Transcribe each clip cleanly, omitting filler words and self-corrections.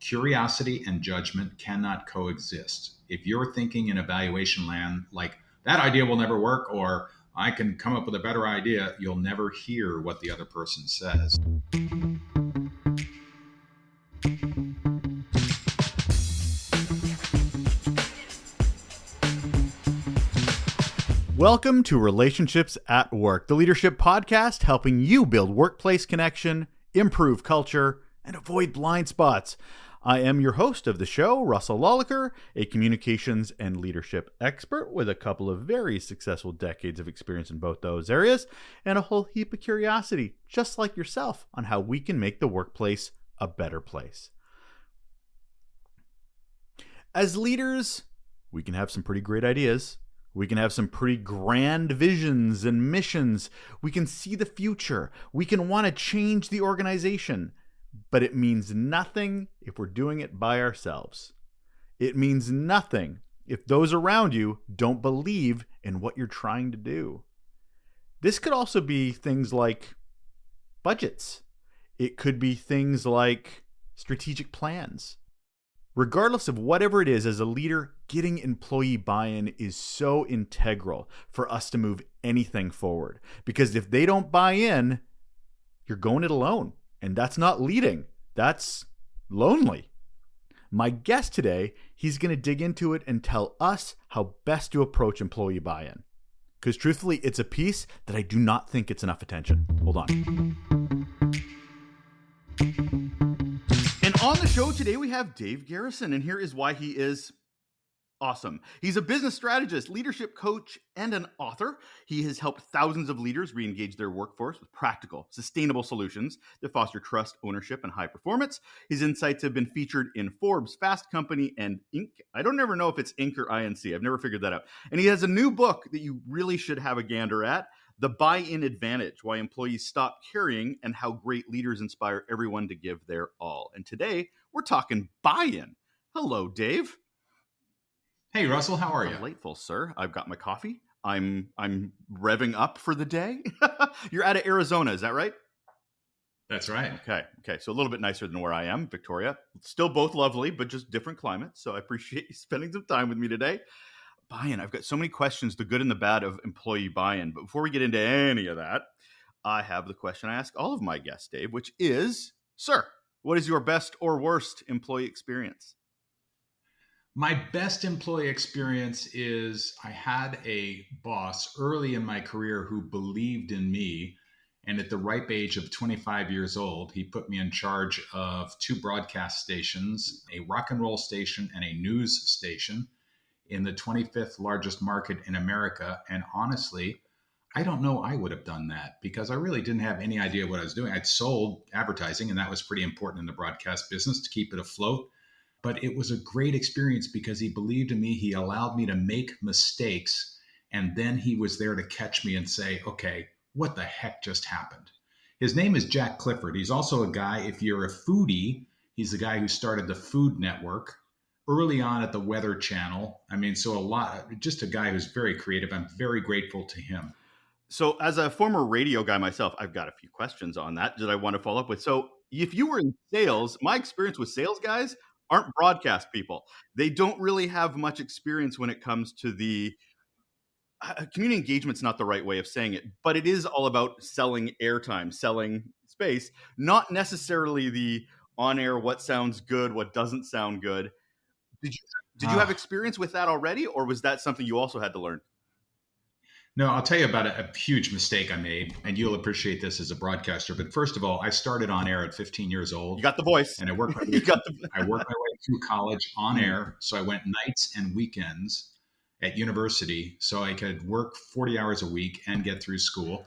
curiosity and judgment cannot coexist. If you're thinking in evaluation land, like that idea will never work, or I can come up with a better idea, you'll never hear what the other person says. Welcome to Relationships at Work, the leadership podcast helping you build workplace connection, improve culture, and avoid blind spots. I am your host of the show, Russel Lolacher, a communications and leadership expert with a couple of very successful decades of experience in both those areas, and a whole heap of curiosity, just like yourself, on how we can make the workplace a better place. As leaders, we can have some pretty great ideas. We can have some pretty grand visions and missions. We can see the future. We can want to change the organization. But it means nothing if we're doing it by ourselves. It means nothing if those around you don't believe in what you're trying to do. This could also be things like budgets. It could be things like strategic plans. Regardless of whatever it is, as a leader, getting employee buy-in is so integral for us to move anything forward. Because if they don't buy in, you're going it alone. And that's not leading. That's lonely. My guest today, he's going to dig into it and tell us how best to approach employee buy-in. Because truthfully, it's a piece that I do not think gets enough attention. Hold on. And on the show today, we have Dave Garrison, and here is why he is awesome. He's a business strategist, leadership coach, and an author. He has helped thousands of leaders re-engage their workforce with practical, sustainable solutions that foster trust, ownership, and high performance. His insights have been featured in Forbes, Fast Company, and Inc. I don't ever know if it's Inc. or INC. I've never figured that out. And he has a new book that you really should have a gander at, The Buy-in Advantage, Why Employees Stop Carrying and How Great Leaders Inspire Everyone to Give Their All. And today, we're talking buy-in. Hello, Dave. Hey, Russell, how are you? Delightful, sir. I've got my coffee. I'm revving up for the day. You're out of Arizona, is that right? That's right. Okay. So a little bit nicer than where I am, Victoria. Still both lovely, but just different climates. So I appreciate you spending some time with me today. Buy-in. I've got so many questions, the good and the bad of employee buy-in. But before we get into any of that, I have the question I ask all of my guests, Dave, which is, sir, what is your best or worst employee experience? My best employee experience is I had a boss early in my career who believed in me. And at the ripe age of 25 years old, he put me in charge of 2 broadcast stations, a rock and roll station and a news station in the 25th largest market in America. And honestly, I don't know I would have done that because I really didn't have any idea what I was doing. I'd sold advertising, and that was pretty important in the broadcast business to keep it afloat. But it was a great experience because he believed in me. He allowed me to make mistakes. And then he was there to catch me and say, okay, what the heck just happened? His name is Jack Clifford. He's also a guy, if you're a foodie, he's the guy who started the Food Network early on at the Weather Channel. I mean, just a guy who's very creative. I'm very grateful to him. So as a former radio guy myself, I've got a few questions on that I want to follow up with. So if you were in sales, my experience with sales guys aren't broadcast people. They don't really have much experience when it comes to the community engagement's not the right way of saying it, but it is all about selling airtime, selling space, not necessarily the on-air, what sounds good, what doesn't sound good. Did you have experience with that already, or was that something you also had to learn? No, I'll tell you about a huge mistake I made, and you'll appreciate this as a broadcaster. But first of all, I started on air at 15 years old. You got the voice. And I worked my way through college on air. So I went nights and weekends at university so I could work 40 hours a week and get through school.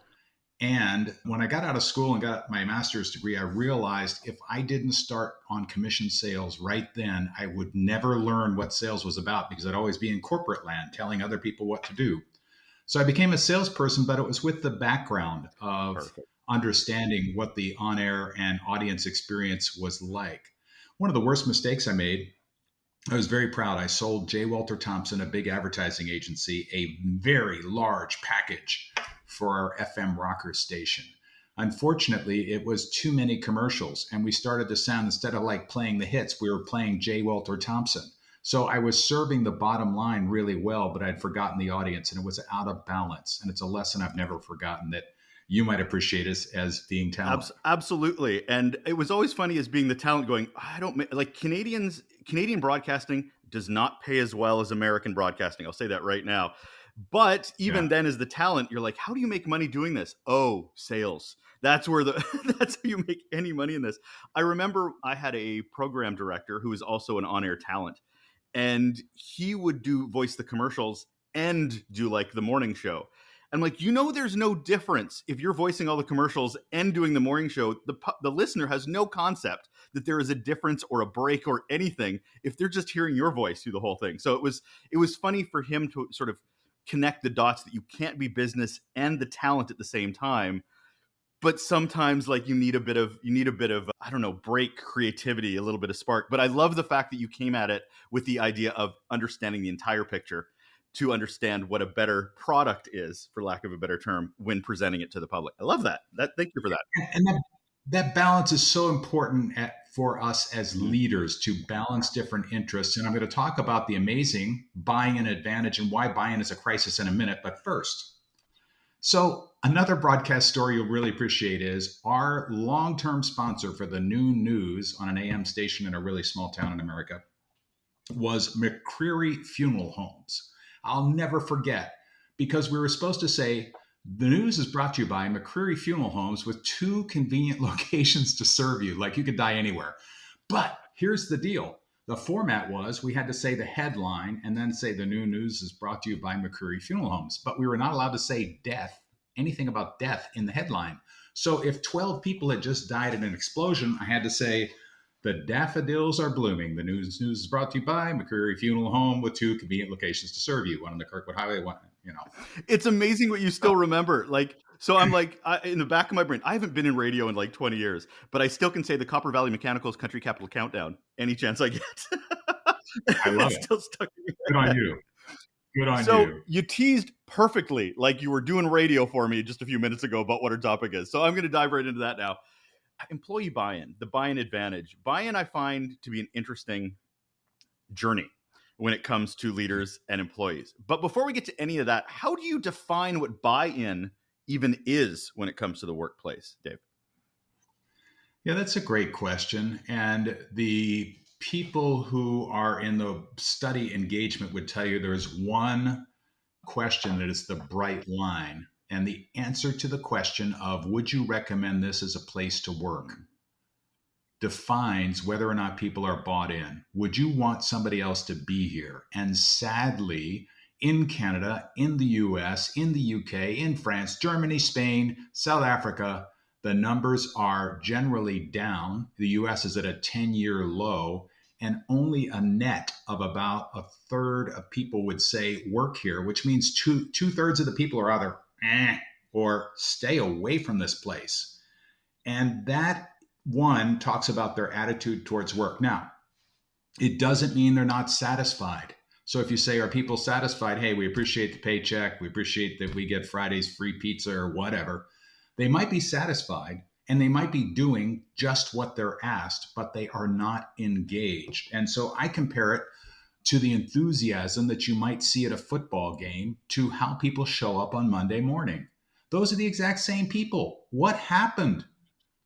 And when I got out of school and got my master's degree, I realized if I didn't start on commission sales right then, I would never learn what sales was about because I'd always be in corporate land telling other people what to do. So I became a salesperson, but it was with the background of understanding what the on-air and audience experience was like. One of the worst mistakes I made, I was very proud. I sold J. Walter Thompson, a big advertising agency, a very large package for our FM rocker station. Unfortunately, it was too many commercials, and we started to sound, instead of like playing the hits, we were playing J. Walter Thompson. So I was serving the bottom line really well, but I'd forgotten the audience, and it was out of balance. And it's a lesson I've never forgotten that you might appreciate as being talent. Absolutely. And it was always funny as being the talent going, I don't like Canadian broadcasting does not pay as well as American broadcasting. I'll say that right now. But even Yeah. then, as the talent, you're like, how do you make money doing this? Oh, sales. That's where that's how you make any money in this. I remember I had a program director who was also an on-air talent, and he would voice the commercials and do like the morning show. I'm like, there's no difference if you're voicing all the commercials and doing the morning show. The listener has no concept that there is a difference or a break or anything if they're just hearing your voice through the whole thing. So it was funny for him to sort of connect the dots that you can't be business and the talent at the same time. But sometimes like you need a bit of I don't know, break, creativity, a little bit of spark. But I love the fact that you came at it with the idea of understanding the entire picture to understand what a better product is, for lack of a better term, when presenting it to the public. I love that. Thank you for that. And that balance is so important for us as Mhm. leaders, to balance different interests. And I'm going to talk about the amazing buy-in advantage and why buy-in is a crisis in a minute. But first, so another broadcast story you'll really appreciate is our long-term sponsor for the noon news on an AM station in a really small town in America was McCreary Funeral Homes. I'll never forget, because we were supposed to say, the news is brought to you by McCreary Funeral Homes with 2 convenient locations to serve you. Like, you could die anywhere. But here's the deal. The format was we had to say the headline and then say the new news is brought to you by McCreary Funeral Homes. But we were not allowed to say anything about death in the headline. So if 12 people had just died in an explosion, I had to say, the daffodils are blooming. The news is brought to you by McCreary Funeral Home with 2 convenient locations to serve you. One on the Kirkwood Highway, one. It's amazing what you So, still remember. Like, so I'm like, in the back of my brain, I haven't been in radio in like 20 years, but I still can say the Copper Valley Mechanicals Country Capital Countdown any chance I get. I love It's it. still stuck in Good my on head. you. Good on So you. you teased perfectly, like you were doing radio for me just a few minutes ago about what our topic is. So I'm going to dive right into that now. Employee buy-in, the buy-in advantage. Buy-in I find to be an interesting journey when it comes to leaders and employees. But before we get to any of that, how do you define what buy-in even is when it comes to the workplace, Dave? Yeah, that's a great question. And the people who are in the study engagement would tell you there's one question that is the bright line. And the answer to the question of would you recommend this as a place to work defines whether or not people are bought in. Would you want somebody else to be here? And sadly, in Canada, in the US, in the UK, in France, Germany, Spain, South Africa, the numbers are generally down. The US is at a 10-year low, and only a net of about a third of people would say work here, which means two-thirds of the people are either or stay away from this place. And that one talks about their attitude towards work. Now, it doesn't mean they're not satisfied. So if you say, are people satisfied? Hey, we appreciate the paycheck. We appreciate that we get Friday's free pizza or whatever. They might be satisfied and they might be doing just what they're asked, but they are not engaged. And so I compare it to the enthusiasm that you might see at a football game to how people show up on Monday morning. Those are the exact same people. What happened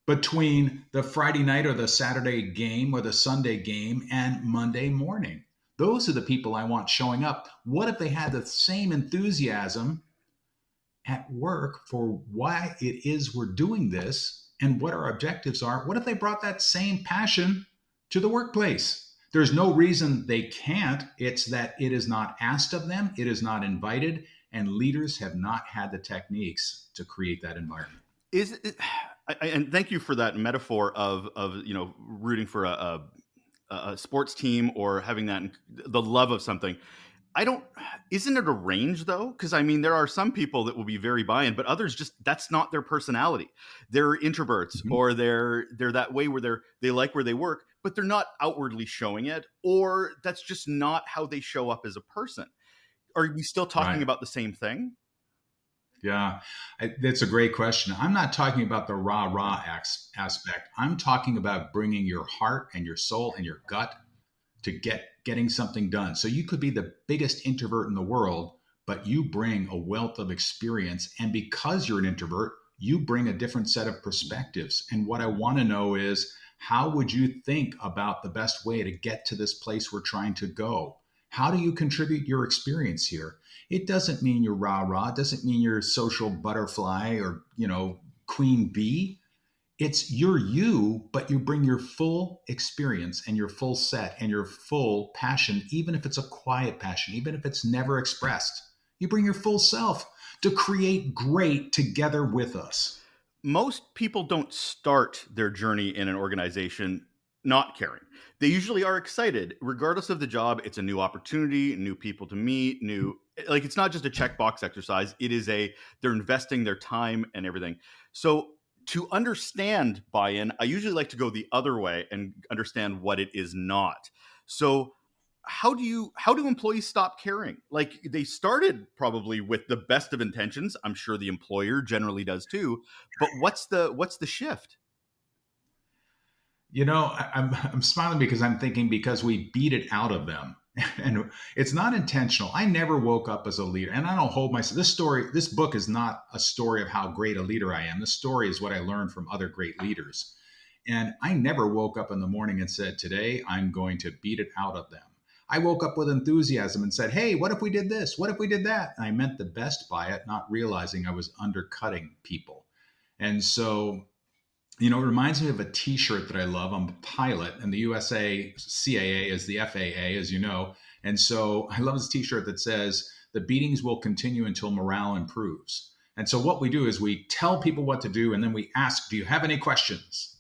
between the Friday night or the Saturday game or the Sunday game and Monday morning? Those are the people I want showing up. What if they had the same enthusiasm at work for why it is we're doing this and what our objectives are? What if they brought that same passion to the workplace? There's no reason they can't. It's that it is not asked of them, it is not invited, and leaders have not had the techniques to create that environment. Is it, and thank you for that metaphor of rooting for a sports team or having that the love of something. Isn't it a range though? Because I mean, there are some people that will be very buy-in, but others just that's not their personality. They're introverts, Mm-hmm. or they're that way where they like where they work, but they're not outwardly showing it, or that's just not how they show up as a person. Are we still talking Right. about the same thing? Yeah, that's a great question. I'm not talking about the rah rah aspect. I'm talking about bringing your heart and your soul and your gut to getting something done. So you could be the biggest introvert in the world, but you bring a wealth of experience. And because you're an introvert, you bring a different set of perspectives. And what I want to know is, how would you think about the best way to get to this place we're trying to go? How do you contribute your experience here? It doesn't mean you're rah rah. It doesn't mean you're social butterfly or, queen bee. It's you're you, but you bring your full experience and your full set and your full passion, even if it's a quiet passion, even if it's never expressed. You bring your full self to create great together with us. Most people don't start their journey in an organization not caring. They usually are excited. Regardless of the job, it's a new opportunity, new people to meet, like it's not just a checkbox exercise. It is they're investing their time and everything. So to understand buy-in, I usually like to go the other way and understand what it is not. So how do employees stop caring? Like they started probably with the best of intentions. I'm sure the employer generally does too. But what's the shift? I'm smiling because I'm thinking because we beat it out of them. And it's not intentional. I never woke up as a leader, and I don't hold myself. This book is not a story of how great a leader I am. This story is what I learned from other great leaders. And I never woke up in the morning and said, today I'm going to beat it out of them. I woke up with enthusiasm and said, hey, what if we did this? What if we did that? And I meant the best by it, not realizing I was undercutting people. And so, it reminds me of a t-shirt that I love. I'm a pilot, and the USA CAA is the FAA, as you know. And so I love this t-shirt that says, the beatings will continue until morale improves. And so what we do is we tell people what to do, and then we ask, do you have any questions?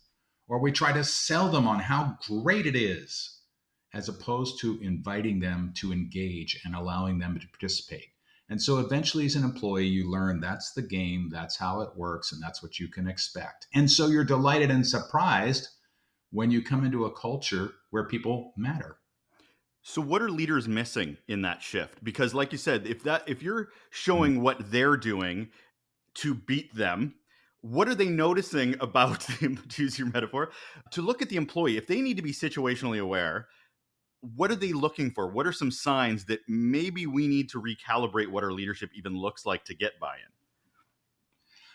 Or we try to sell them on how great it is, as opposed to inviting them to engage and allowing them to participate. And so eventually, as an employee, you learn that's the game, that's how it works, and that's what you can expect. And so you're delighted and surprised when you come into a culture where people matter. So what are leaders missing in that shift? Because like you said, if you're showing what they're doing to beat them, what are they noticing about, to use your metaphor, to look at the employee? If they need to be situationally aware, what are they looking for? What are some signs that maybe we need to recalibrate what our leadership even looks like to get buy-in?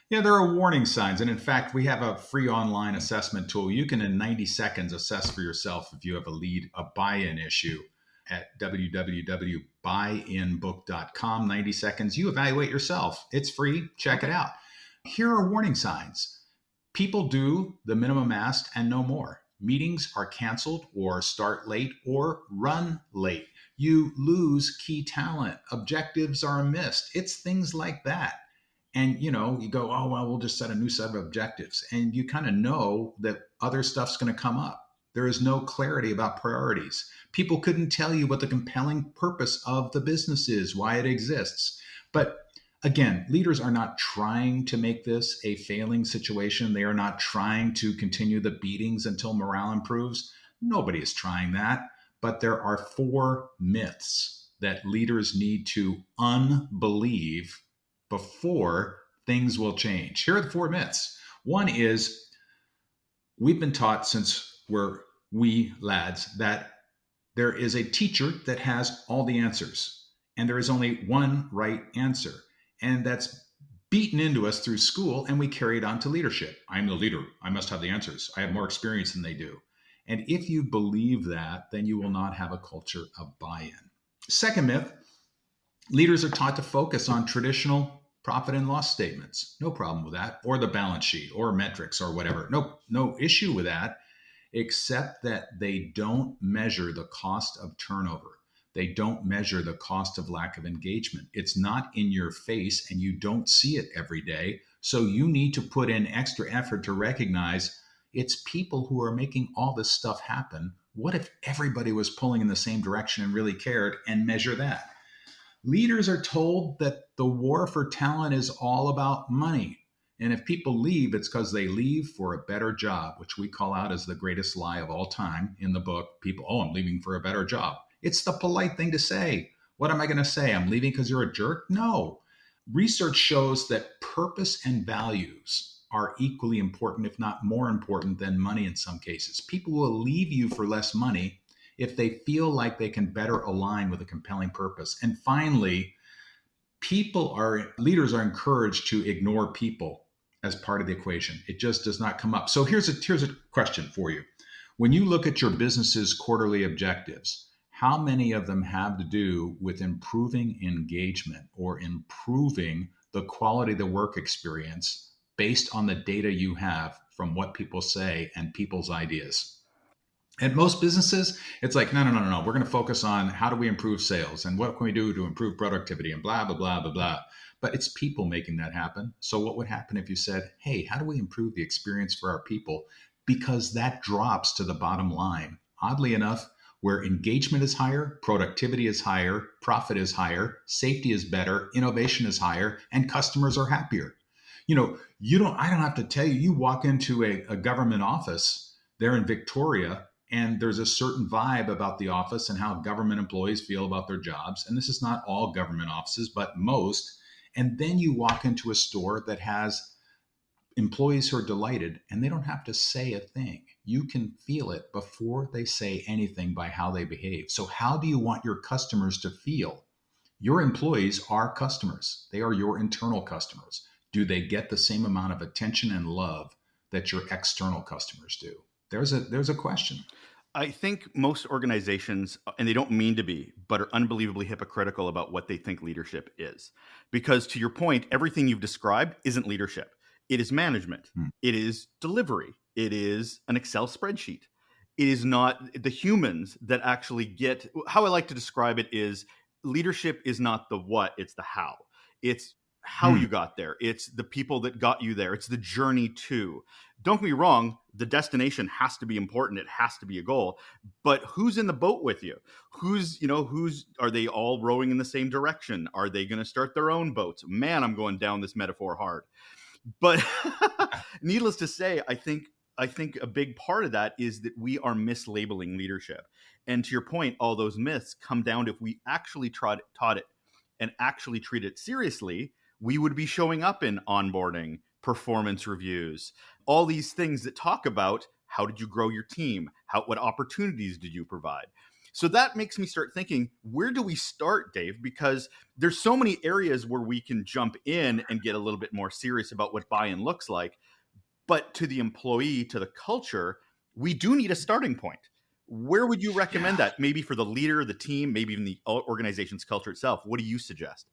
Yeah, there are warning signs. And in fact, we have a free online assessment tool. You can, in 90 seconds, assess for yourself if you have a buy-in issue at www.buyinbook.com. 90 seconds, you evaluate yourself. It's free. Check it out. Here are warning signs. People do the minimum asked and no more. Meetings are canceled or start late or run late. You lose key talent. Objectives are missed. It's things like that. And you go, oh, well, we'll just set a new set of objectives. And you kind of know that other stuff's going to come up. There is no clarity about priorities. People couldn't tell you what the compelling purpose of the business is, why it exists. But again, leaders are not trying to make this a failing situation. They are not trying to continue the beatings until morale improves. Nobody is trying that. But there are 4 myths that leaders need to unbelieve before things will change. Here are the 4 myths. One is, we've been taught since we're wee lads that there is a teacher that has all the answers, and there is only one right answer. And that's beaten into us through school, and we carry it on to leadership. I'm the leader. I must have the answers. I have more experience than they do. And if you believe that, then you will not have a culture of buy-in. Second myth, leaders are taught to focus on traditional profit and loss statements. No problem with that. Or the balance sheet or metrics or whatever. No issue with that, except that they don't measure the cost of turnover. They don't measure the cost of lack of engagement. It's not in your face and you don't see it every day. So you need to put in extra effort to recognize it's people who are making all this stuff happen. What if everybody was pulling in the same direction and really cared, and measure that? Leaders are told that the war for talent is all about money. And if people leave, it's because they leave for a better job, which we call out as the greatest lie of all time in the book. People, oh, I'm leaving for a better job. It's the polite thing to say. What am I going to say? I'm leaving because you're a jerk? No. research shows that purpose and values are equally important, if not more important than money in some cases. People will leave you for less money if they feel like they can better align with a compelling purpose. And finally, leaders are encouraged to ignore people as part of the equation. It just does not come up. So here's a question for you. When you look at your business's quarterly objectives, how many of them have to do with improving engagement or improving the quality of the work experience based on the data you have from what people say and people's ideas? At most businesses, it's like, no, no, no, no, no. We're going to focus on how do we improve sales and what can we do to improve productivity and blah, blah, blah, blah, blah. But it's people making that happen. So what would happen if you said, hey, how do we improve the experience for our people? Because that drops to the bottom line. Oddly enough, where engagement is higher, productivity is higher, profit is higher, safety is better, innovation is higher, and customers are happier. I don't have to tell you, you walk into a government office there in Victoria, and there's a certain vibe about the office and how government employees feel about their jobs. And this is not all government offices, but most. And then you walk into a store that has employees who are delighted and they don't have to say a thing. You can feel it before they say anything by how they behave. So, how do you want your customers to feel? Your employees are customers, they are your internal customers. Do they get the same amount of attention and love that your external customers do? There's a question. I think most organizations, and they don't mean to be, but are unbelievably hypocritical about what they think leadership is. Because to your point, everything you've described isn't leadership. It is management. It is delivery. It is an Excel spreadsheet. It is not the humans that actually get. How I like to describe it is leadership is not the what, it's the how. It's how you got there. It's the people that got you there. It's the journey to. Don't get me wrong, the destination has to be important. It has to be a goal. But who's in the boat with you? Who's are they all rowing in the same direction? Are they going to start their own boats? Man, I'm going down this metaphor hard. But needless to say, I think a big part of that is that we are mislabeling leadership. And to your point, all those myths come down to if we actually taught it and actually treat it seriously, we would be showing up in onboarding, performance reviews, all these things that talk about how did you grow your team? What opportunities did you provide? So that makes me start thinking, where do we start, Dave? Because there's so many areas where we can jump in and get a little bit more serious about what buy-in looks like. But to the employee, to the culture, we do need a starting point. Where would you recommend that? Maybe for the leader, the team, maybe even the organization's culture itself. What do you suggest?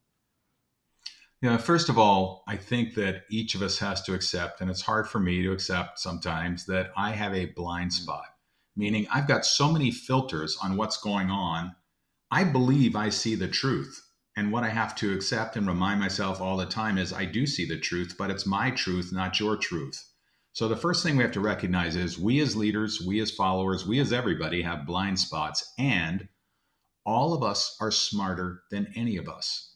Yeah, first of all, I think that each of us has to accept, and it's hard for me to accept sometimes, that I have a blind spot, meaning I've got so many filters on what's going on. I believe I see the truth. And what I have to accept and remind myself all the time is I do see the truth, but it's my truth, not your truth. So the first thing we have to recognize is we as leaders, we as followers, we as everybody have blind spots, and all of us are smarter than any of us.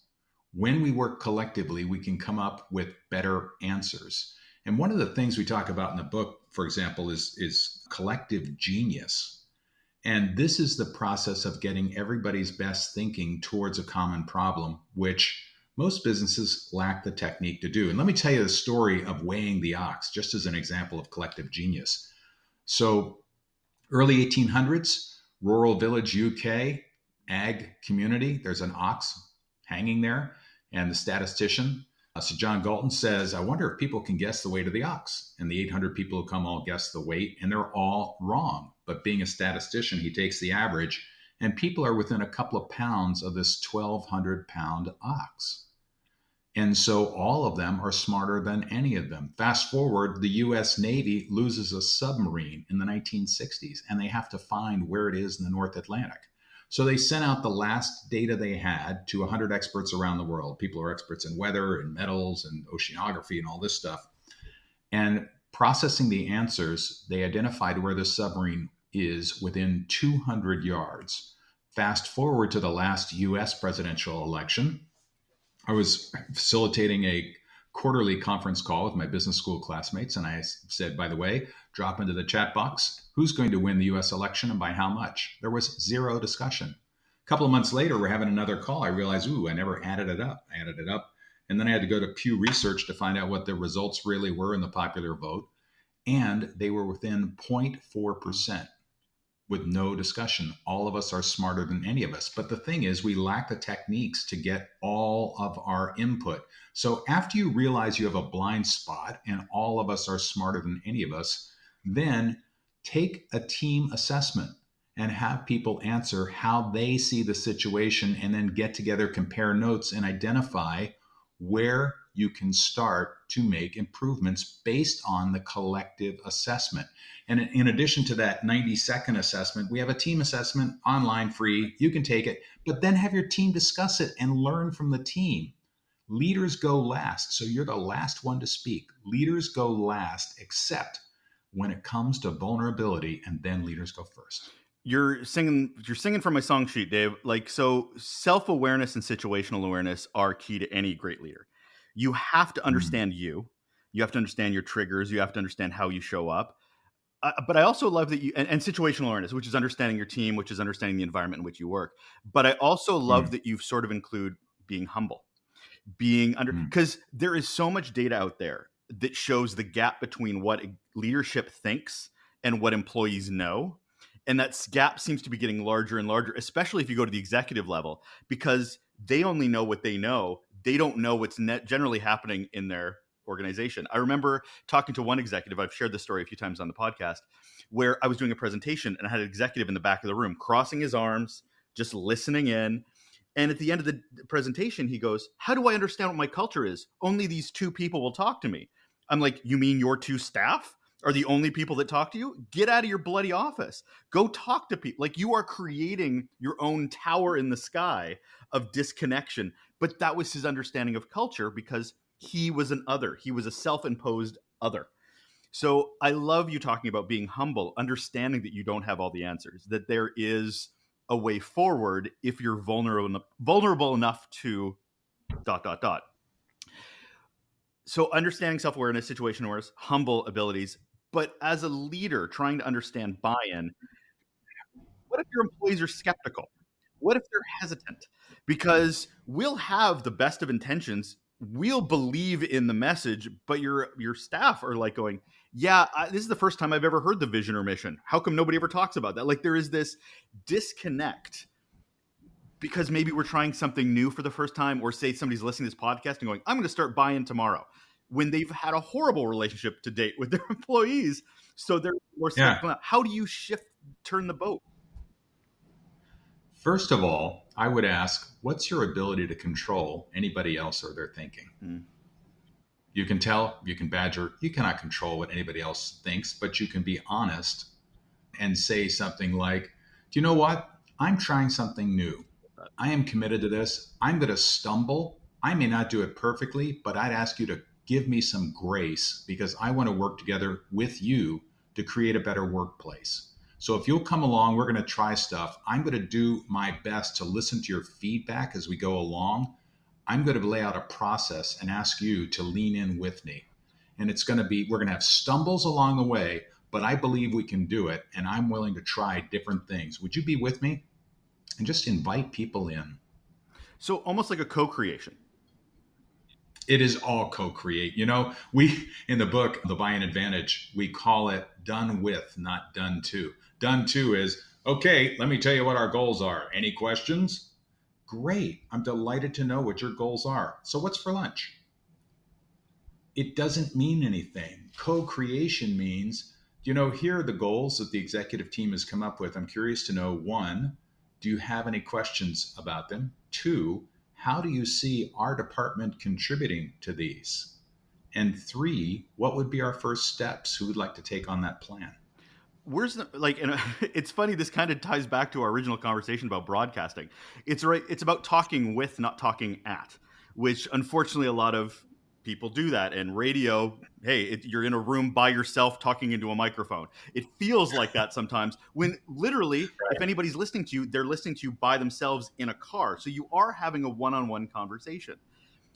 When we work collectively, we can come up with better answers. And one of the things we talk about in the book, for example, is collective genius. And this is the process of getting everybody's best thinking towards a common problem, which most businesses lack the technique to do. And let me tell you the story of weighing the ox, just as an example of collective genius. So early 1800s, rural village, UK, ag community, there's an ox hanging there. And the statistician, Sir John Galton, says, I wonder if people can guess the weight of the ox. And the 800 people who come all guess the weight, and they're all wrong. But being a statistician, he takes the average, and people are within a couple of pounds of this 1,200-pound ox. And so all of them are smarter than any of them. Fast forward, the U.S. Navy loses a submarine in the 1960s, and they have to find where it is in the North Atlantic. So they sent out the last data they had to 100 experts around the world. People are experts in weather and metals and oceanography and all this stuff. And processing the answers, they identified where the submarine is within 200 yards. Fast forward to the last US presidential election. I was facilitating a quarterly conference call with my business school classmates. And I said, by the way, drop into the chat box, who's going to win the US election and by how much? There was zero discussion. A couple of months later, we're having another call. I realized, I never added it up. I added it up. And then I had to go to Pew Research to find out what the results really were in the popular vote. And they were within 0.4% with no discussion. All of us are smarter than any of us. But the thing is, we lack the techniques to get all of our input. So after you realize you have a blind spot and all of us are smarter than any of us, then take a team assessment and have people answer how they see the situation, and then get together, compare notes, and identify where you can start to make improvements based on the collective assessment. And in addition to that 90-second assessment, we have a team assessment online, free. You can take it, but then have your team discuss it and learn from the team. Leaders go last. So you're the last one to speak. Leaders go last, except when it comes to vulnerability, and then leaders go first. You're singing from my song sheet, Dave. Like, so self-awareness and situational awareness are key to any great leader. You have to understand you have to understand your triggers, you have to understand how you show up. But I also love that and situational awareness, which is understanding your team, which is understanding the environment in which you work. But I also love that you sort of include being humble, being under, because there is so much data out there that shows the gap between what leadership thinks and what employees know. And that gap seems to be getting larger and larger, especially if you go to the executive level, because they only know what they know. They don't know what's generally happening in their organization. I remember talking to one executive, I've shared this story a few times on the podcast, where I was doing a presentation and I had an executive in the back of the room crossing his arms, just listening in. And at the end of the presentation, he goes, "How do I understand what my culture is? Only these two people will talk to me." I'm like, "You mean your two staff are the only people that talk to you? Get out of your bloody office. Go talk to people." Like, you are creating your own tower in the sky of disconnection. But that was his understanding of culture, because he was an other. He was a self-imposed other. So I love you talking about being humble, understanding that you don't have all the answers, that there is a way forward if you're vulnerable enough to ... So understanding self-awareness, situational awareness, humble abilities. But as a leader trying to understand buy-in, what if your employees are skeptical? What if they're hesitant? Because we'll have the best of intentions, we'll believe in the message, but your staff are like going, "Yeah, this is the first time I've ever heard the vision or mission. How come nobody ever talks about that?" Like, there is this disconnect because maybe we're trying something new for the first time, or say somebody's listening to this podcast and going, "I'm going to start buy-in tomorrow," when they've had a horrible relationship to date with their employees. So they're more skeptical. How do you turn the boat? First of all, I would ask, what's your ability to control anybody else or their thinking? You can tell, you can badger, you cannot control what anybody else thinks, but you can be honest and say something like, "Do you know what? I'm trying something new. I am committed to this. I'm going to stumble. I may not do it perfectly, but I'd ask you to give me some grace, because I want to work together with you to create a better workplace. So if you'll come along, we're going to try stuff. I'm going to do my best to listen to your feedback as we go along. I'm going to lay out a process and ask you to lean in with me. And it's going to be, we're going to have stumbles along the way, but I believe we can do it. And I'm willing to try different things. Would you be with me?" And just invite people in. So almost like a co-creation. It is all co-create. We, in the book, The Buy-in Advantage, we call it done with, not done to. Done to is, okay, let me tell you what our goals are. Any questions? Great. I'm delighted to know what your goals are. So what's for lunch? It doesn't mean anything. Co-creation means, here are the goals that the executive team has come up with. I'm curious to know, one, do you have any questions about them? Two, how do you see our department contributing to these? And three, what would be our first steps? Who would like to take on that plan? Where's the, like, and it's funny, this kind of ties back to our original conversation about broadcasting. It's about talking with, not talking at, which unfortunately a lot of people do that. And radio, hey, you're in a room by yourself talking into a microphone. It feels like that sometimes, when literally, if anybody's listening to you, they're listening to you by themselves in a car. So you are having a one-on-one conversation.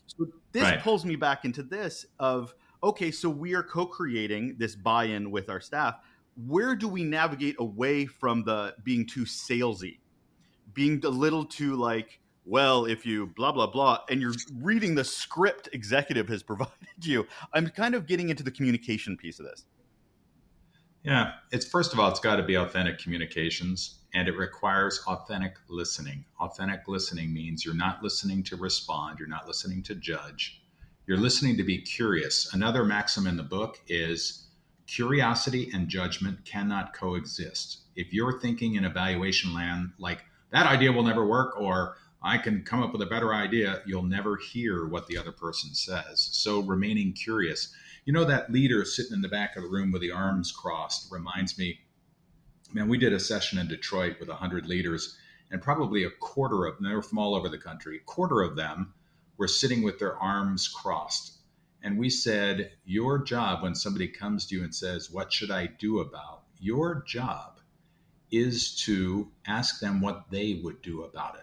So this pulls me back into this of, okay, so we are co-creating this buy-in with our staff. Where do we navigate away from the being too salesy, being a little too like, well, if you blah, blah, blah, and you're reading the script executive has provided you. I'm kind of getting into the communication piece of this. Yeah, it's first of all, it's got to be authentic communications and it requires authentic listening. Authentic listening means you're not listening to respond, you're not listening to judge, you're listening to be curious. Another maxim in the book is curiosity and judgment cannot coexist. If you're thinking in evaluation land, like that idea will never work, or I can come up with a better idea, you'll never hear what the other person says. So remaining curious. You know, that leader sitting in the back of the room with the arms crossed reminds me, man, we did a session in Detroit with 100 leaders, and probably a quarter of them, they were from all over the country, a quarter of them were sitting with their arms crossed. And we said, your job when somebody comes to you and says, what should I do about? Your job is to ask them what they would do about it.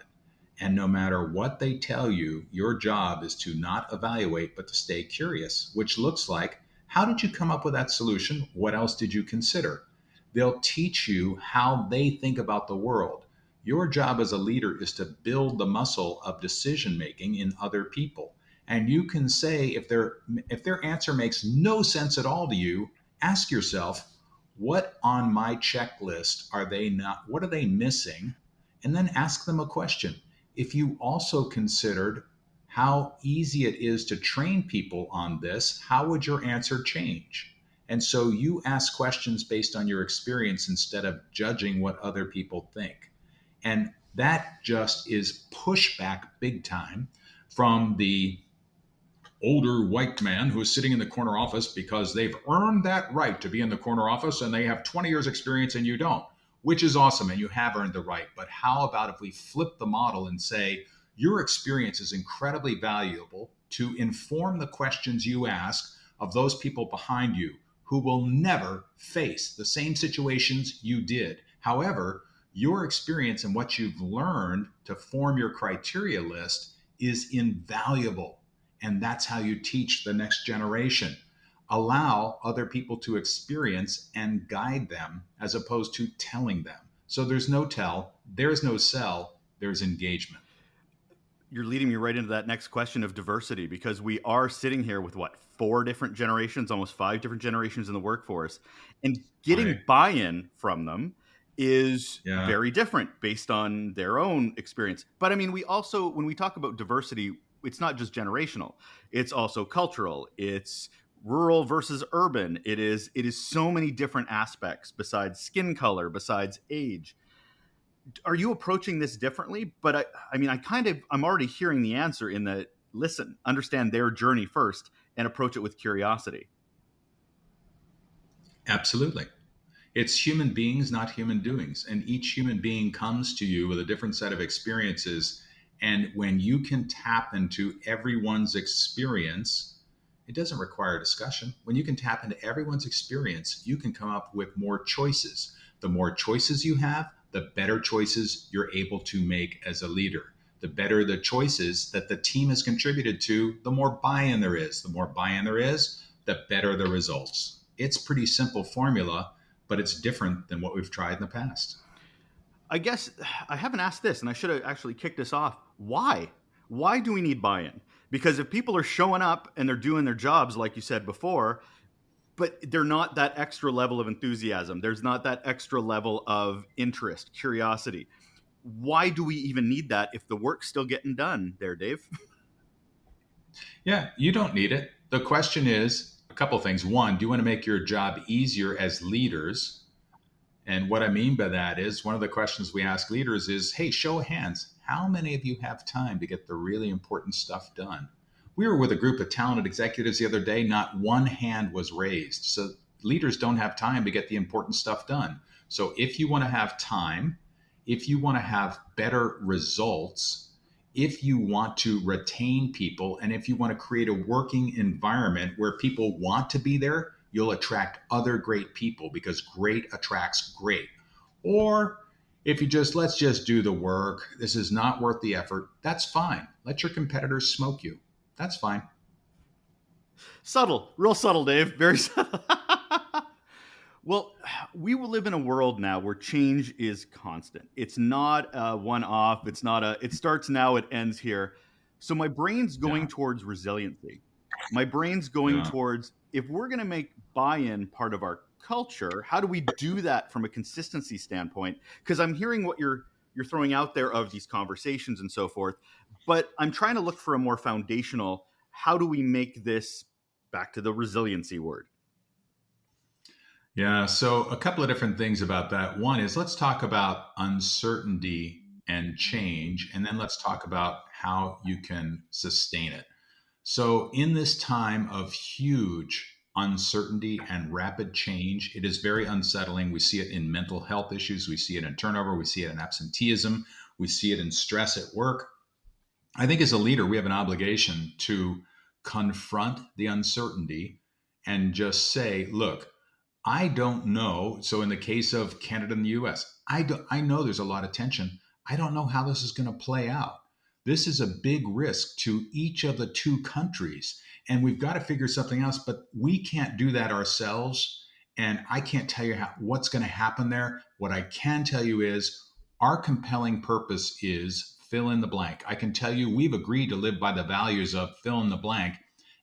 And no matter what they tell you, your job is to not evaluate, but to stay curious, which looks like, how did you come up with that solution? What else did you consider? They'll teach you how they think about the world. Your job as a leader is to build the muscle of decision making in other people. And you can say, if their answer makes no sense at all to you, ask yourself, what on my checklist are they not, what are they missing? And then ask them a question. If you also considered how easy it is to train people on this, how would your answer change? And so you ask questions based on your experience instead of judging what other people think. And that just is pushback big time from the older white man who is sitting in the corner office because they've earned that right to be in the corner office and they have 20 years experience and you don't, which is awesome and you have earned the right. But how about if we flip the model and say your experience is incredibly valuable to inform the questions you ask of those people behind you who will never face the same situations you did. However, your experience and what you've learned to form your criteria list is invaluable. And that's how you teach the next generation. Allow other people to experience and guide them as opposed to telling them. So there's no tell, there's no sell, there's engagement. You're leading me right into that next question of diversity, because we are sitting here with what, 4 different generations, almost 5 different generations in the workforce, and getting Right. buy-in from them is Yeah. very different based on their own experience. But I mean, we also, when we talk about diversity, it's not just generational, it's also cultural, it's rural versus urban, it is so many different aspects besides skin color, besides age. Are you approaching this differently? But I mean, I'm already hearing the answer in that, listen, understand their journey first and approach it with curiosity. Absolutely. It's human beings, not human doings. And each human being comes to you with a different set of experiences. And when you can tap into everyone's experience, it doesn't require discussion. When you can tap into everyone's experience, you can come up with more choices. The more choices you have, the better choices you're able to make as a leader. The better the choices that the team has contributed to, the more buy-in there is. The more buy-in there is, the better the results. It's a pretty simple formula, but it's different than what we've tried in the past. I guess I haven't asked this, and I should have actually kicked this off. Why? Why do we need buy-in? Because if people are showing up and they're doing their jobs, like you said before, but they're not that extra level of enthusiasm, there's not that extra level of interest, curiosity, why do we even need that if the work's still getting done there, Dave? Yeah, you don't need it. The question is a couple things. One, do you want to make your job easier as leaders? And what I mean by that is one of the questions we ask leaders is, hey, show of hands, how many of you have time to get the really important stuff done? We were with a group of talented executives the other day, not one hand was raised. So leaders don't have time to get the important stuff done. So if you want to have time, if you want to have better results, if you want to retain people, and if you want to create a working environment where people want to be there, you'll attract other great people because great attracts great. Or if you just, let's just do the work, this is not worth the effort, that's fine. Let your competitors smoke you. That's fine. Subtle, real subtle, Dave. Very subtle. Well, we will live in a world now where change is constant. It's not a one off. It's not a, it starts now, it ends here. So my brain's going Yeah. towards resiliency. My brain's going Yeah. towards, if we're going to make buy in part of our culture, how do we do that from a consistency standpoint? Because I'm hearing what you're throwing out there of these conversations and so forth, but I'm trying to look for a more foundational, how do we make this, back to the resiliency word? Yeah. So, a couple of different things about that. One is let's talk about uncertainty and change, and then let's talk about how you can sustain it. So, in this time of huge uncertainty and rapid change, it is very unsettling. We see it in mental health issues, we see it in turnover, we see it in absenteeism, we see it in stress at work. I think as a leader, we have an obligation to confront the uncertainty and just say, look, I don't know. So in the case of Canada and the US, I know there's a lot of tension. I don't know how this is going to play out. This is a big risk to each of the two countries. And we've got to figure something else, but we can't do that ourselves. And I can't tell you what's going to happen there. What I can tell you is our compelling purpose is fill in the blank. I can tell you we've agreed to live by the values of fill in the blank.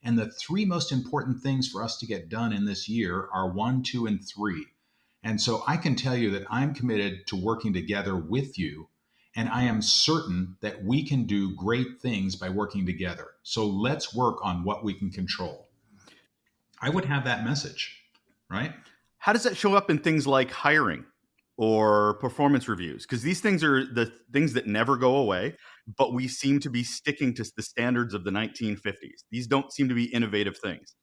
And the three most important things for us to get done in this year are one, two, and three. And so I can tell you that I'm committed to working together with you. And I am certain that we can do great things by working together. So let's work on what we can control. I would have that message, right? How does that show up in things like hiring or performance reviews? Because these things are the things that never go away, but we seem to be sticking to the standards of the 1950s. These don't seem to be innovative things.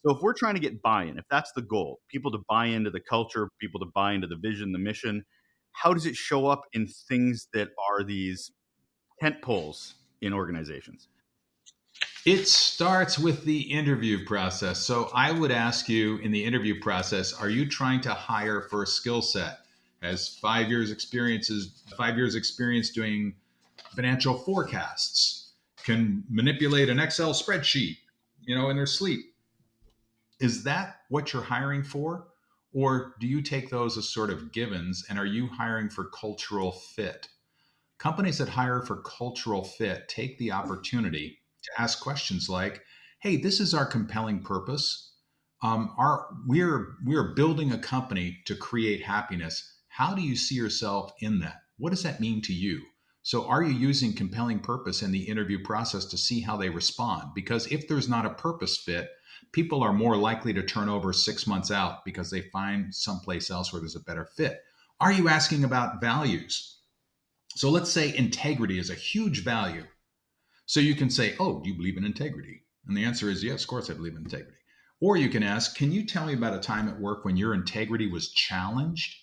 So if we're trying to get buy-in, if that's the goal, people to buy into the culture, people to buy into the vision, the mission, how does it show up in things that are these tent poles in organizations? It starts with the interview process. So I would ask you in the interview process, are you trying to hire for a skill set? Has 5 years experience doing financial forecasts, can manipulate an Excel spreadsheet, in their sleep. Is that what you're hiring for? Or do you take those as sort of givens and are you hiring for cultural fit? Companies that hire for cultural fit take the opportunity to ask questions like, "Hey, this is our compelling purpose. We're building a company to create happiness. How do you see yourself in that? What does that mean to you?" So, are you using compelling purpose in the interview process to see how they respond? Because if there's not a purpose fit, people are more likely to turn over 6 months out because they find someplace else where there's a better fit. Are you asking about values? So let's say integrity is a huge value. So you can say, "Oh, do you believe in integrity?" And the answer is, "Yes, of course I believe in integrity." Or you can ask, "Can you tell me about a time at work when your integrity was challenged?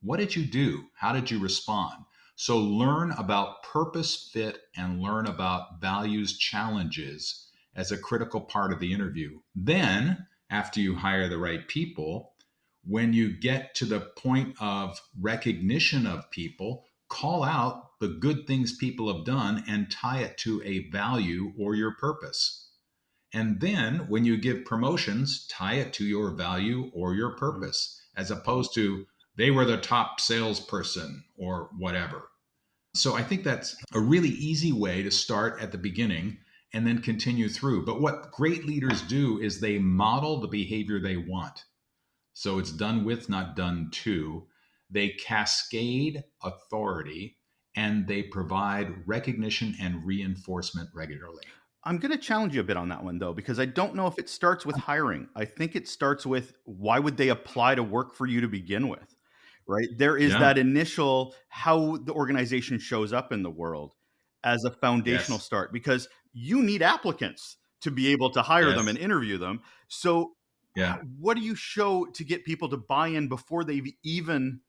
What did you do? How did you respond?" So learn about purpose fit and learn about values challenges as a critical part of the interview. Then, after you hire the right people, when you get to the point of recognition of people, call out the good things people have done and tie it to a value or your purpose. And then when you give promotions, tie it to your value or your purpose, as opposed to they were the top salesperson or whatever. So I think that's a really easy way to start at the beginning and then continue through. But what great leaders do is they model the behavior they want. So it's done with, not done to. They cascade authority and they provide recognition and reinforcement regularly. I'm going to challenge you a bit on that one, though, because I don't know if it starts with hiring. I think it starts with why would they apply to work for you to begin with, right? There is Yeah. that initial how the organization shows up in the world as a foundational Yes. start, because you need applicants to be able to hire them Yes. and interview them. So, Yeah. what do you show to get people to buy in before they've even,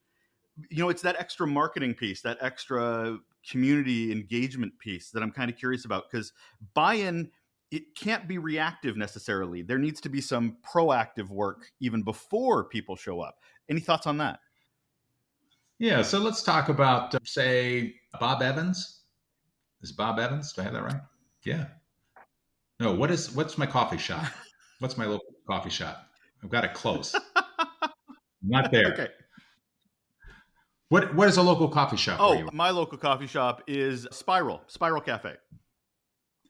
it's that extra marketing piece, that extra community engagement piece that I'm kind of curious about, because buy-in, it can't be reactive necessarily. There needs to be some proactive work even before people show up. Any thoughts on that? Yeah. So let's talk about, say, Bob Evans. Is Bob Evans? Do I have that right? Yeah. No. What's my coffee shop? What's my local coffee shop? I've got it close. Not there. Okay. What is a local coffee shop where Oh, you are? my local coffee shop is Spiral Cafe.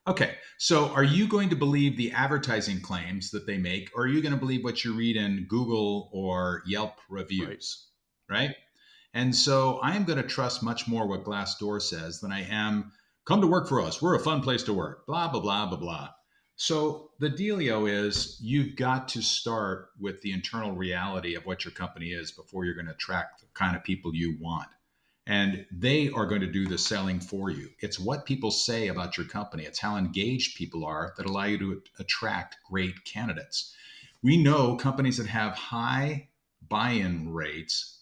Okay, so are you going to believe the advertising claims that they make, or are you going to believe what you read in Google or Yelp Right. reviews? Right? And so I am going to trust much more what Glassdoor says than I am come to work for us. We're a fun place to work. Blah blah blah blah blah. So the dealio is you've got to start with the internal reality of what your company is before you're going to attract the kind of people you want. And they are going to do the selling for you. It's what people say about your company. It's how engaged people are that allow you to attract great candidates. We know companies that have high buy-in rates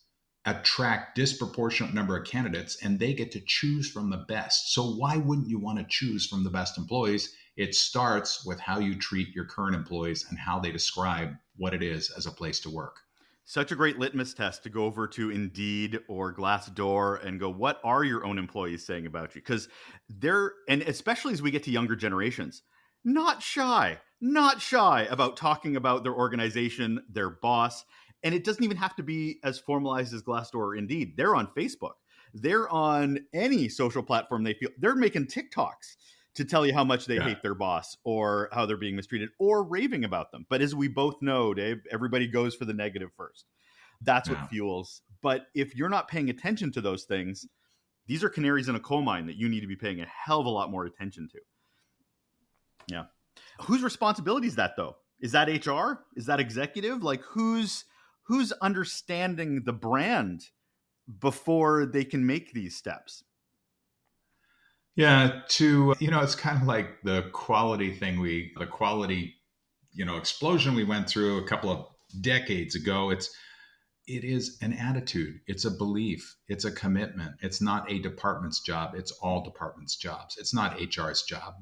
attract disproportionate number of candidates and they get to choose from the best. So why wouldn't you want to choose from the best employees? It starts with how you treat your current employees and how they describe what it is as a place to work. Such a great litmus test to go over to Indeed or Glassdoor and go, what are your own employees saying about you? Because they're, and especially as we get to younger generations, not shy about talking about their organization, their boss. And it doesn't even have to be as formalized as Glassdoor or Indeed. They're on Facebook. They're on any social platform they feel. They're making TikToks to tell you how much they Yeah. hate their boss or how they're being mistreated or raving about them. But as we both know, Dave, everybody goes for the negative first. That's what Yeah. fuels. But if you're not paying attention to those things, these are canaries in a coal mine that you need to be paying a hell of a lot more attention to. Yeah. Whose responsibility is that though? Is that HR? Is that executive? Like who's understanding the brand before they can make these steps? Yeah, it's kind of like the quality thing the quality, explosion we went through a couple of decades ago. It is an attitude. It's a belief. It's a commitment. It's not a department's job. It's all departments' jobs. It's not HR's job.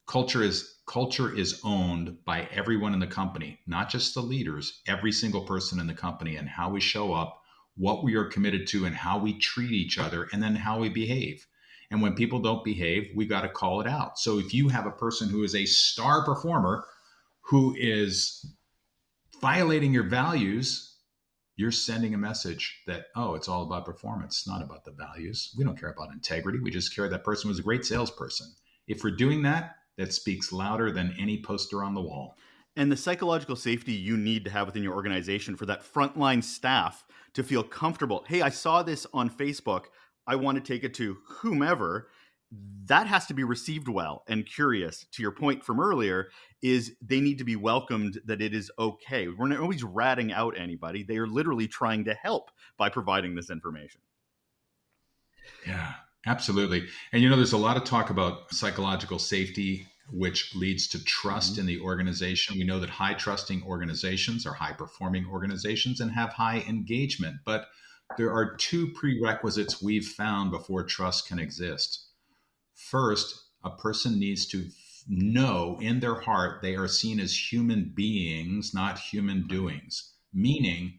Culture is owned by everyone in the company, not just the leaders, every single person in the company and how we show up, what we are committed to and how we treat each other and then how we behave. And when people don't behave, we got to call it out. So if you have a person who is a star performer who is violating your values, you're sending a message that, oh, it's all about performance, not about the values. We don't care about integrity. We just care that person was a great salesperson. If we're doing that, that speaks louder than any poster on the wall. And the psychological safety you need to have within your organization for that frontline staff to feel comfortable. Hey, I saw this on Facebook. I want to take it to whomever. That has to be received well and curious. To your point from earlier, is they need to be welcomed that it is okay. We're not always ratting out anybody. They are literally trying to help by providing this information. Yeah, absolutely. And there's a lot of talk about psychological safety, which leads to trust in the organization. We know that high trusting organizations are high performing organizations and have high engagement. But there are two prerequisites we've found before trust can exist. First, a person needs to know in their heart they are seen as human beings, not human doings, meaning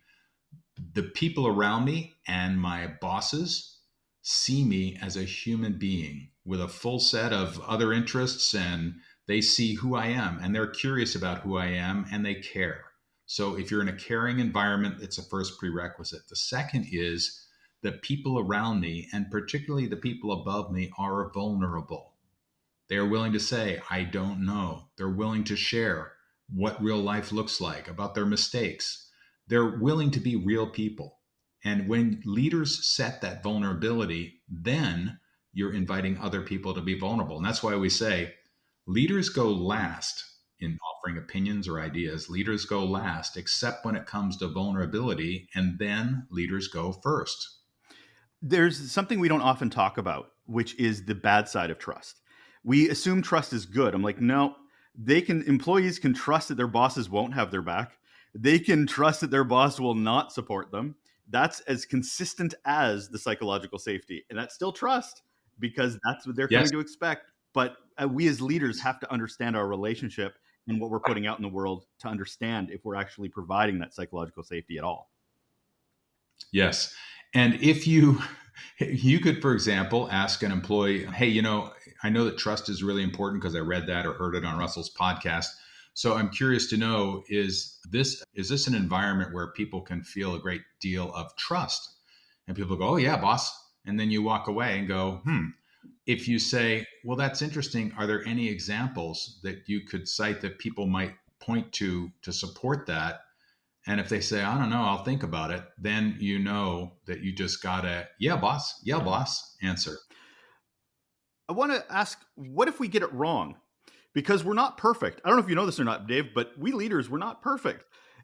the people around me and my bosses see me as a human being with a full set of other interests and they see who I am and they're curious about who I am and they care. So if you're in a caring environment, it's a first prerequisite. The second is that people around me and particularly the people above me are vulnerable. They are willing to say, I don't know. They're willing to share what real life looks like about their mistakes. They're willing to be real people. And when leaders set that vulnerability, then you're inviting other people to be vulnerable. And that's why we say leaders go last in offering opinions or ideas. Leaders go last, except when it comes to vulnerability, and then leaders go first. There's something we don't often talk about, which is the bad side of trust. We assume trust is good. I'm like, no, employees can trust that their bosses won't have their back. They can trust that their boss will not support them. That's as consistent as the psychological safety. And that's still trust because that's what they're Yes. coming to expect. But we as leaders have to understand our relationship and what we're putting out in the world to understand if we're actually providing that psychological safety at all. Yes. And if you could, for example, ask an employee, hey, I know that trust is really important because I read that or heard it on Russell's podcast, So I'm curious to know, is this an environment where people can feel a great deal of trust? And people go, oh yeah, boss. And then you walk away and go, If you say, well, that's interesting, are there any examples that you could cite that people might point to support that? And if they say, I don't know, I'll think about it, then you know that you just got a, yeah, boss answer. I want to ask, what if we get it wrong? Because we're not perfect. I don't know if you know this or not, Dave, but we leaders, we're not perfect.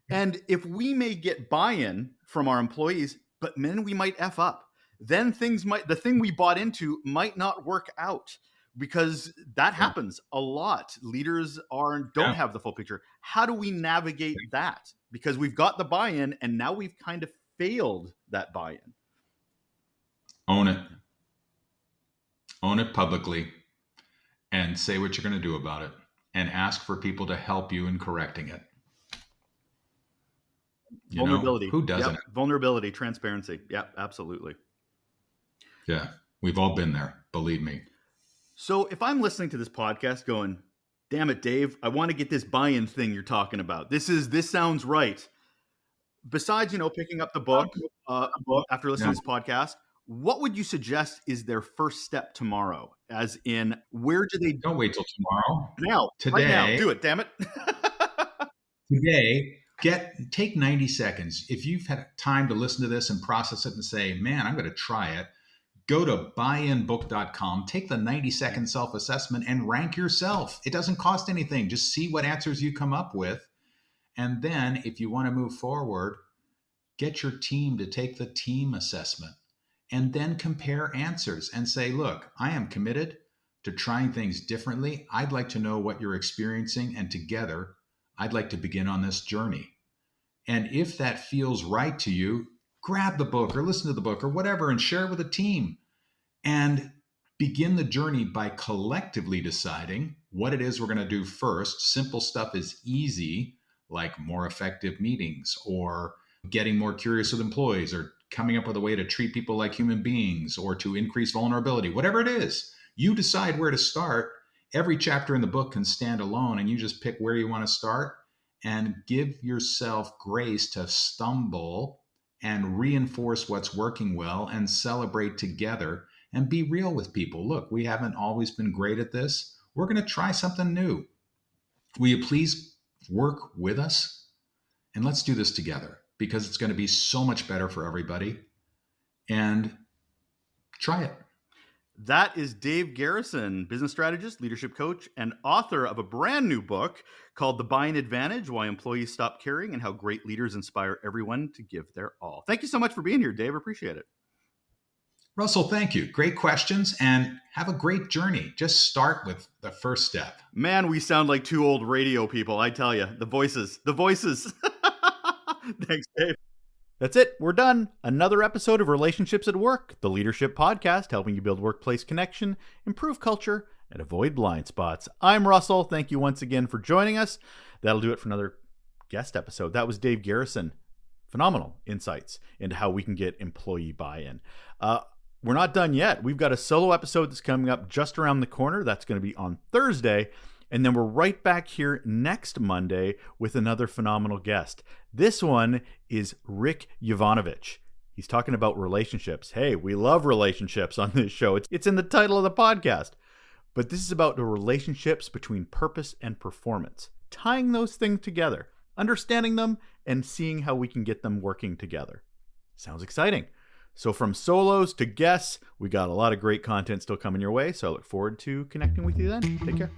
And if we may get buy-in from our employees, but then we might F up. Then the thing we bought into might not work out, because that happens a lot. Leaders don't have the full picture. How do we navigate that? Because we've got the buy-in and now we've kind of failed that buy-in. Own it. Own it publicly and say what you're going to do about it, and ask for people to help you in correcting it. Vulnerability. Who doesn't? Yep. Vulnerability, transparency. Yeah, absolutely. Yeah, we've all been there, believe me. So if I'm listening to this podcast going, damn it, Dave, I want to get this buy-in thing you're talking about. This sounds right. Besides, picking up the book after listening to this podcast, what would you suggest is their first step tomorrow? As in, where do they... Don't wait till tomorrow. Now. Today. Right now. Do it, damn it. Today, take 90 seconds. If you've had time to listen to this and process it and say, man, I'm going to try it, go to buyinbook.com, take the 90-second self-assessment and rank yourself. It doesn't cost anything. Just see what answers you come up with. And then if you want to move forward, get your team to take the team assessment and then compare answers and say, look, I am committed to trying things differently. I'd like to know what you're experiencing, and together, I'd like to begin on this journey. And if that feels right to you, grab the book or listen to the book or whatever and share it with a team and begin the journey by collectively deciding what it is we're going to do first. Simple stuff is easy, like more effective meetings or getting more curious with employees or coming up with a way to treat people like human beings or to increase vulnerability, whatever it is. You decide where to start. Every chapter in the book can stand alone, and you just pick where you want to start and give yourself grace to stumble and reinforce what's working well and celebrate together and be real with people. Look, we haven't always been great at this. We're going to try something new. Will you please work with us? And let's do this together, because it's going to be so much better for everybody. And try it. That is Dave Garrison, business strategist, leadership coach, and author of a brand new book called The Buying Advantage: Why Employees Stop Caring and How Great Leaders Inspire Everyone to Give Their All. Thank you so much for being here, Dave. Appreciate it. Russell, thank you. Great questions, and have a great journey. Just start with the first step. Man, we sound like two old radio people, I tell you. The voices. Thanks, Dave. That's it. We're done. Another episode of Relationships at Work, the leadership podcast helping you build workplace connection, improve culture, and avoid blind spots. I'm Russell. Thank you once again for joining us. That'll do it for another guest episode. That was Dave Garrison. Phenomenal insights into how we can get employee buy-in. We're not done yet. We've got a solo episode that's coming up just around the corner. That's going to be on Thursday. And then we're right back here next Monday with another phenomenal guest. This one is Rick Jovanovic. He's talking about relationships. Hey, we love relationships on this show. It's in the title of the podcast. But this is about the relationships between purpose and performance, tying those things together, understanding them, and seeing how we can get them working together. Sounds exciting. So from solos to guests, we got a lot of great content still coming your way. So I look forward to connecting with you then. Take care.